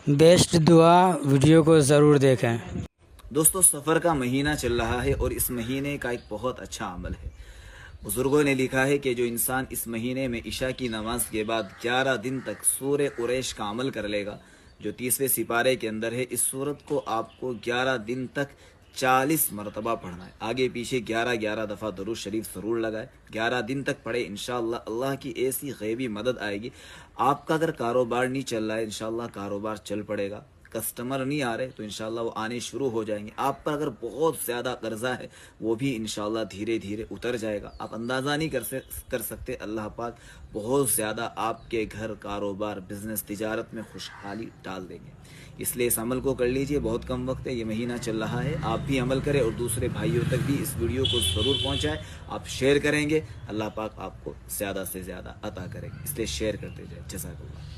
Best दुआ video को ज़रूर देखें। दोस्तों, सफ़र का महीना चल रहा है और इस महीने का एक बहुत अच्छा अमल है। बुजुर्गों ने लिखा है कि जो इंसान इस महीने में इशा की नमाज के बाद 11 दिन तक सूरह कुरैश का अमल कर लेगा, जो 30वें सिपारे के अंदर है, इस सूरत को आपको 11 दिन तक 40 मरतबा पढ़ना है। आगे पीछे 11-11 दफ़ा दरूद शरीफ ज़रूर लगाए, 11 दिन तक पढ़े। इंशाअल्लाह अल्लाह की ऐसी गैबी मदद आएगी। आपका अगर कारोबार नहीं चल रहा है, इंशाअल्लाह कारोबार चल पड़ेगा। कस्टमर नहीं आ रहे तो इंशाल्लाह वो आने शुरू हो जाएंगे। आप पर अगर बहुत ज़्यादा कर्जा है, वो भी इंशाल्लाह धीरे धीरे उतर जाएगा। आप अंदाज़ा नहीं कर सकते, अल्लाह पाक बहुत ज़्यादा आपके घर, कारोबार, बिजनेस, तिजारत में खुशहाली डाल देंगे। इसलिए इस अमल को कर लीजिए, बहुत कम वक्त है, ये महीना चल रहा है। आप भी अमल करें और दूसरे भाइयों तक भी इस वीडियो को ज़रूर पहुँचाएँ। आप शेयर करेंगे, अल्लाह पाक आपको ज़्यादा से ज़्यादा अता करेंगे, इसलिए शेयर करते जाए। जज़ाकल्लाह।